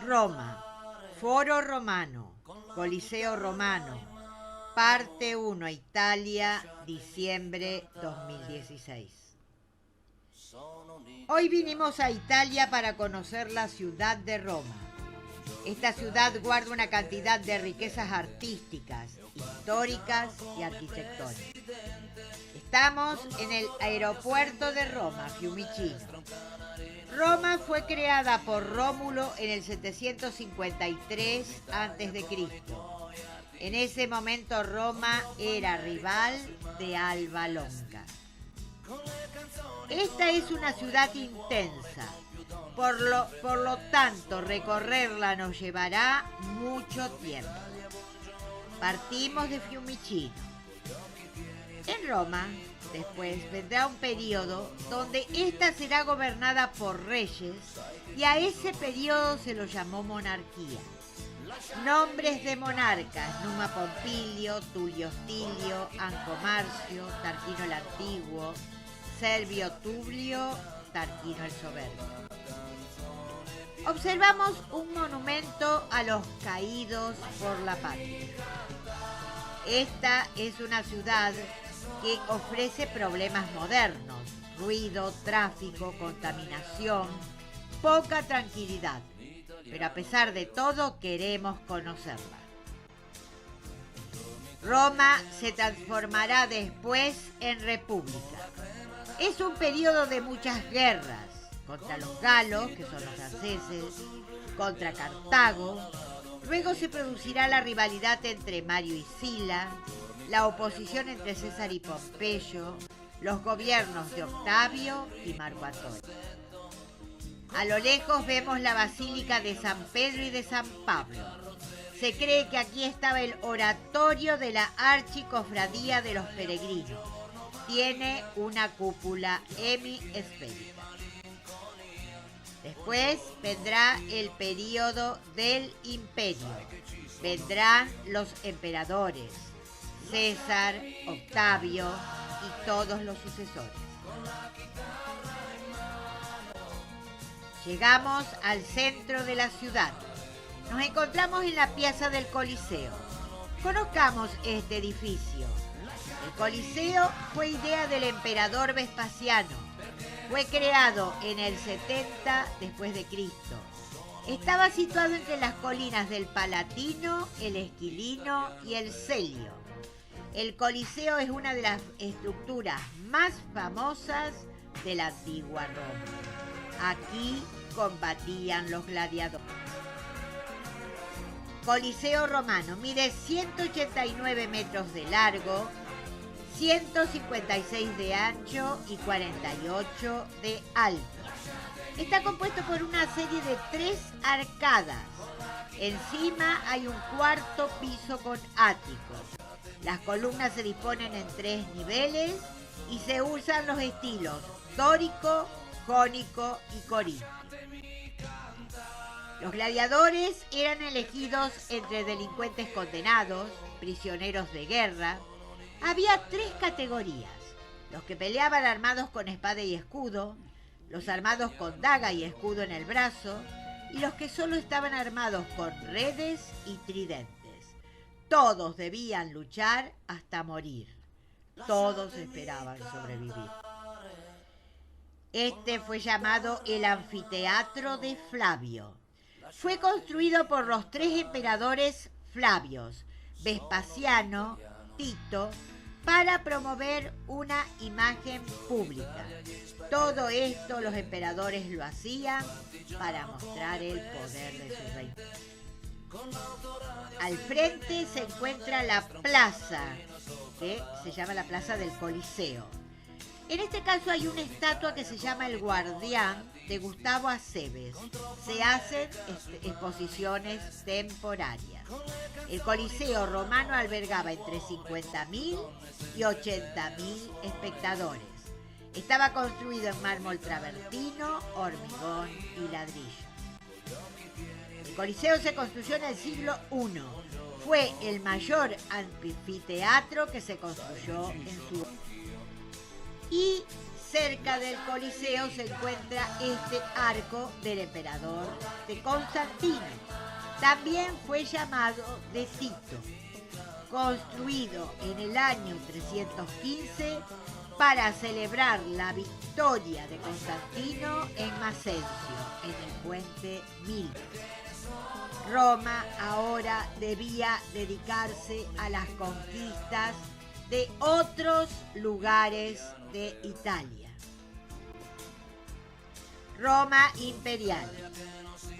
Roma, Foro Romano, Coliseo Romano, parte 1, Italia, diciembre 2016. Hoy vinimos a Italia para conocer la ciudad de Roma. Esta ciudad guarda una cantidad de riquezas artísticas, históricas y arquitectónicas. Estamos en el aeropuerto de Roma, Fiumicino. Roma fue creada por Rómulo en el 753 a.C. En ese momento Roma era rival de Alba Longa. Esta es una ciudad intensa, por lo tanto recorrerla nos llevará mucho tiempo. Partimos de Fiumicino. En Roma, después vendrá un periodo donde ésta será gobernada por reyes y a ese periodo se lo llamó monarquía. Nombres de monarcas: Numa Pompilio, Tulio Hostilio, Anco Marcio, Tarquino el Antiguo, Servio Tulio, Tarquino el Soberbio. Observamos un monumento a los caídos por la patria. Esta es una ciudad que ofrece problemas modernos: ruido, tráfico, contaminación, poca tranquilidad. Pero a pesar de todo, queremos conocerla. Roma se transformará después en república. Es un periodo de muchas guerras: contra los galos, que son los franceses, contra Cartago. Luego se producirá la rivalidad entre Mario y Sila, la oposición entre César y Pompeyo, los gobiernos de Octavio y Marco Antonio. A lo lejos vemos la Basílica de San Pedro y de San Pablo. Se cree que aquí estaba el oratorio de la Archicofradía de los Peregrinos. Tiene una cúpula hemisférica. Después vendrá el período del Imperio. Vendrán los emperadores: César, Octavio y todos los sucesores. Llegamos al centro de la ciudad. Nos encontramos en la Piazza del Coliseo. Conozcamos este edificio. El Coliseo fue idea del emperador Vespasiano. Fue creado en el 70 después de Cristo. Estaba situado entre las colinas del Palatino, el Esquilino y el Celio. El Coliseo es una de las estructuras más famosas de la antigua Roma. Aquí combatían los gladiadores. Coliseo romano mide 189 metros de largo, 156 de ancho y 48 de alto. Está compuesto por una serie de 3 arcadas. Encima hay un cuarto piso con áticos. Las columnas se disponen en 3 niveles y se usan los estilos dórico, jónico y corintio. Los gladiadores eran elegidos entre delincuentes condenados, prisioneros de guerra. Había 3 categorías: los que peleaban armados con espada y escudo, los armados con daga y escudo en el brazo, y los que solo estaban armados con redes y tridentes. Todos debían luchar hasta morir. Todos esperaban sobrevivir. Este fue llamado el Anfiteatro de Flavio. Fue construido por los 3 emperadores Flavios, Vespasiano, Tito, para promover una imagen pública. Todo esto los emperadores lo hacían para mostrar el poder de su reino. Al frente se encuentra la plaza, que se llama la Plaza del Coliseo. En este caso hay una estatua que se llama El Guardián, de Gustavo Acebes. Se hacen exposiciones temporarias. El Coliseo romano albergaba entre 50.000 y 80.000 espectadores. Estaba construido en mármol travertino, hormigón y ladrillo. El Coliseo se construyó en el siglo I. Fue el mayor anfiteatro que se construyó en su... Y cerca del Coliseo se encuentra este arco del emperador de Constantino. También fue llamado de Tito, construido en el año 315 para celebrar la victoria de Constantino en Macencio, en el puente Milvio. Roma ahora debía dedicarse a las conquistas de otros lugares de Italia. Roma imperial.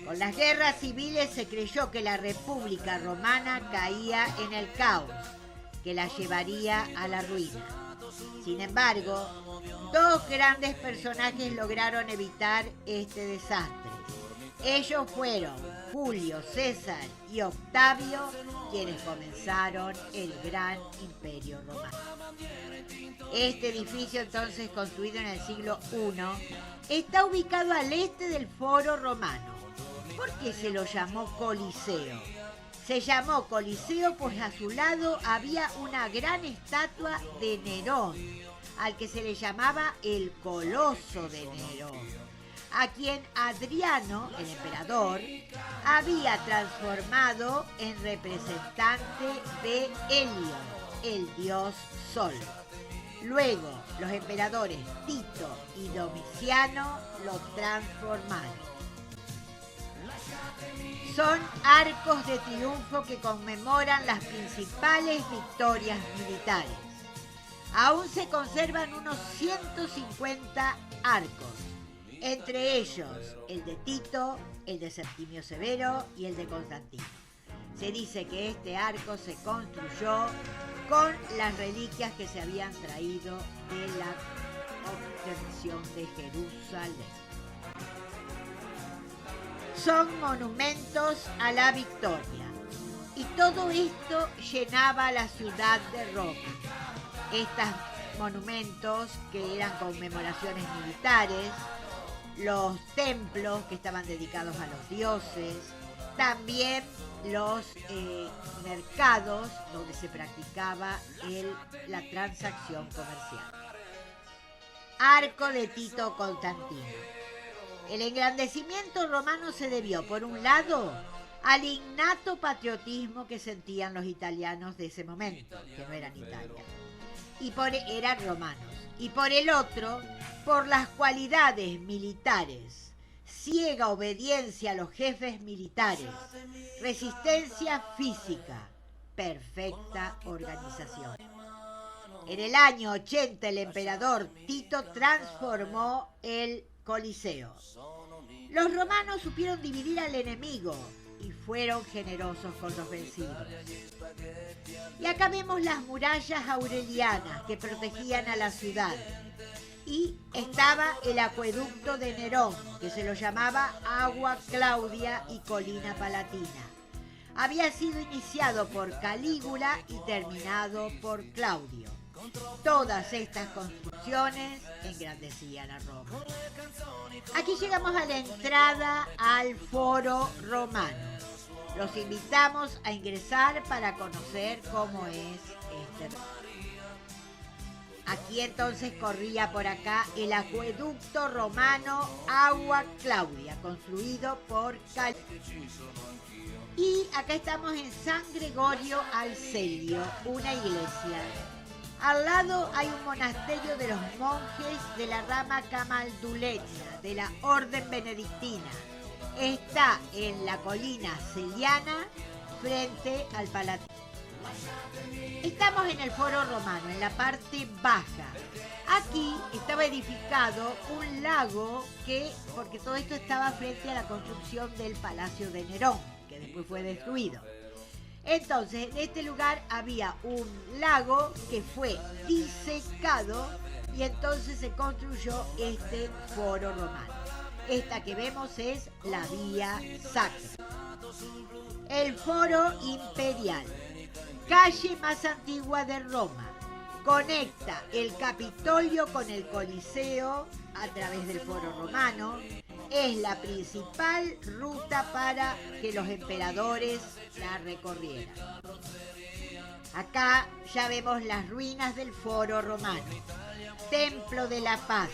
Con las guerras civiles se creyó que la República Romana caía en el caos, que la llevaría a la ruina. Sin embargo, dos grandes personajes lograron evitar este desastre. Ellos fueron Julio César y Octavio, quienes comenzaron el gran imperio romano. Este edificio, entonces construido en el siglo I, está ubicado al este del Foro Romano. ¿Por qué se lo llamó Coliseo? Se llamó Coliseo pues a su lado había una gran estatua de Nerón, al que se le llamaba el Coloso de Nerón, a quien Adriano, el emperador, había transformado en representante de Helios, el dios Sol. Luego, los emperadores Tito y Domiciano lo transformaron. Son arcos de triunfo que conmemoran las principales victorias militares. Aún se conservan unos 150 arcos, entre ellos el de Tito, el de Septimio Severo y el de Constantino. Se dice que este arco se construyó con las reliquias que se habían traído de la obtención de Jerusalén. Son monumentos a la victoria. Y todo esto llenaba la ciudad de Roma. Estos monumentos que eran conmemoraciones militares, los templos que estaban dedicados a los dioses, también los mercados donde se practicaba la transacción comercial. Arco de Tito Constantino. El engrandecimiento romano se debió, por un lado, al innato patriotismo que sentían los italianos de ese momento, que no eran Italia, eran romanos, y por el otro, por las cualidades militares, ciega obediencia a los jefes militares, resistencia física, perfecta organización. En el año 80 el emperador Tito transformó el Coliseo. Los romanos supieron dividir al enemigo y fueron generosos con los vencidos. Y acá vemos las murallas aurelianas que protegían a la ciudad. Y estaba el acueducto de Nerón, que se lo llamaba Agua Claudia y Colina Palatina. Había sido iniciado por Calígula y terminado por Claudio. Todas estas construcciones engrandecían a Roma. Aquí llegamos a la entrada al Foro Romano. Los invitamos a ingresar para conocer cómo es este. Aquí entonces corría por acá el acueducto romano Agua Claudia, construido por Calígula. Y acá estamos en San Gregorio al Celio, una iglesia. Al lado hay un monasterio de los monjes de la rama camalduleña de la orden benedictina. Está en la colina celiana frente al Palatino. Estamos en el Foro Romano, en la parte baja. Aquí estaba edificado un lago porque todo esto estaba frente a la construcción del Palacio de Nerón, que después fue destruido. Entonces, en este lugar había un lago que fue disecado y entonces se construyó este Foro Romano. Esta que vemos es la Vía Sacra. El Foro Imperial, calle más antigua de Roma, conecta el Capitolio con el Coliseo a través del Foro Romano. Es la principal ruta para que los emperadores la recorrieran. Acá ya vemos las ruinas del Foro Romano. Templo de la Paz.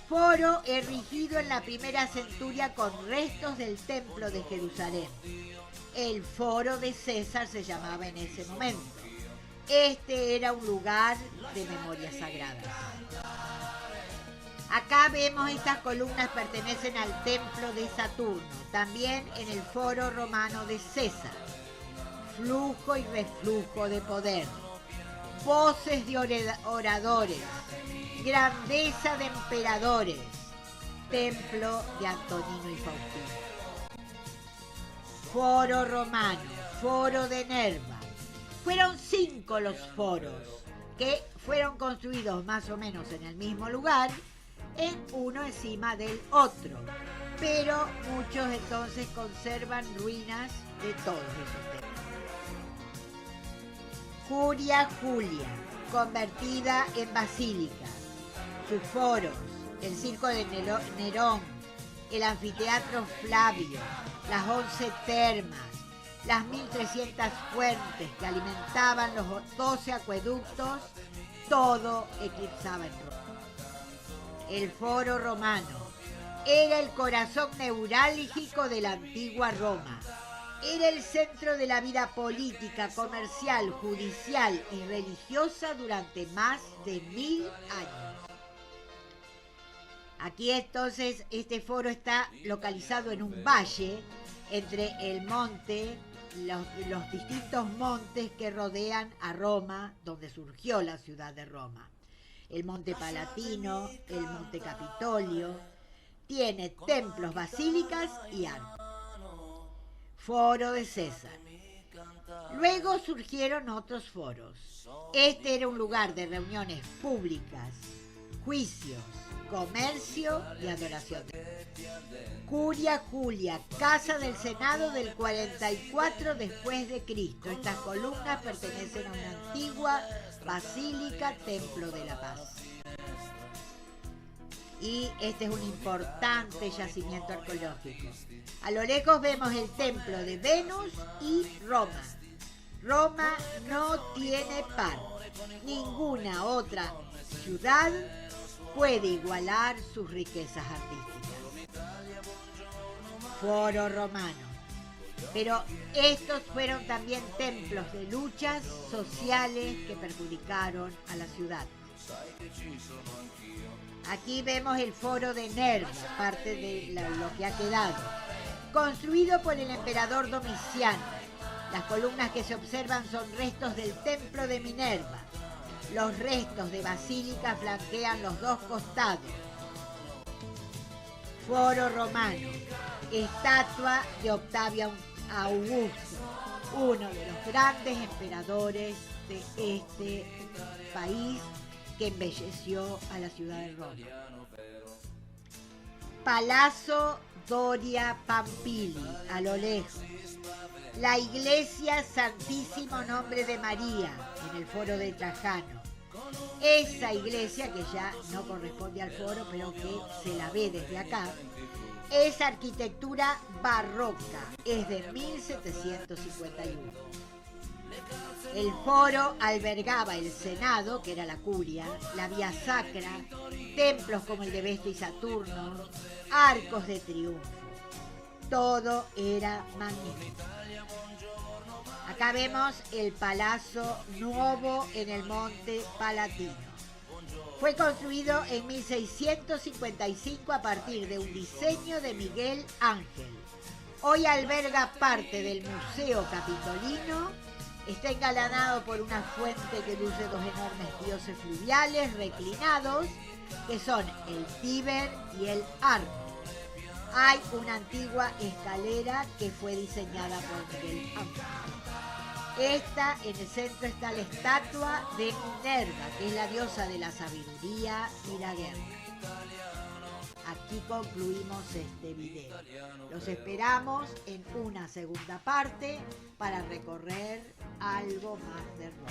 Foro erigido en la primera centuria con restos del Templo de Jerusalén. El Foro de César se llamaba en ese momento. Este era un lugar de memoria sagrada. Acá vemos estas columnas pertenecen al templo de Saturno, también en el foro romano de César. Flujo y reflujo de poder, voces de oradores, grandeza de emperadores, templo de Antonino y Faustino. Foro romano, foro de Nerva. Fueron 5 los foros que fueron construidos más o menos en el mismo lugar, en uno encima del otro, pero muchos entonces conservan ruinas de todos esos templos. Curia Julia, convertida en basílica. Sus foros, el circo de Nerón, el anfiteatro Flavio, las 11 termas, las 1300 fuentes que alimentaban los 12 acueductos, todo eclipsaba en Roma. El foro romano era el corazón neurálgico de la antigua Roma. Era el centro de la vida política, comercial, judicial y religiosa durante más de 1000 años. Aquí entonces este foro está localizado en un valle entre el monte, los distintos montes que rodean a Roma, donde surgió la ciudad de Roma. El Monte Palatino, el Monte Capitolio, tiene templos, basílicas y arcos. Foro de César. Luego surgieron otros foros. Este era un lugar de reuniones públicas, juicios, comercio y adoración. Curia Julia, casa del Senado del 44 después de Cristo. Estas columnas pertenecen a una antigua basílica, templo de la paz. Y este es un importante yacimiento arqueológico. A lo lejos vemos el templo de Venus y Roma. Roma no tiene par. Ninguna otra ciudad puede igualar sus riquezas artísticas. Foro romano. Pero estos fueron también templos de luchas sociales que perjudicaron a la ciudad. Aquí vemos el foro de Nerva, parte de lo que ha quedado, construido por el emperador Domiciano. Las columnas que se observan son restos del templo de Minerva. Los restos de basílica flanquean los dos costados. Foro romano, estatua de Octavio Augusto, uno de los grandes emperadores de este país que embelleció a la ciudad de Roma. Palazzo Doria Pampili, a lo lejos. La iglesia Santísimo Nombre de María, en el foro de Trajano. Esa iglesia, que ya no corresponde al foro, pero que se la ve desde acá, es arquitectura barroca, es de 1751. El foro albergaba el Senado, que era la curia, la vía sacra, templos como el de Vesta y Saturno, arcos de triunfo. Todo era magnífico. Acá vemos el Palazzo Nuovo en el Monte Palatino. Fue construido en 1655 a partir de un diseño de Miguel Ángel. Hoy alberga parte del Museo Capitolino. Está engalanado por una fuente que luce dos enormes dioses fluviales reclinados, que son el Tíber y el Arno. Hay una antigua escalera que fue diseñada por Miguel Ángel. En el centro está la estatua de Minerva, que es la diosa de la sabiduría y la guerra. Aquí concluimos este video. Los esperamos en una segunda parte para recorrer algo más de Roma.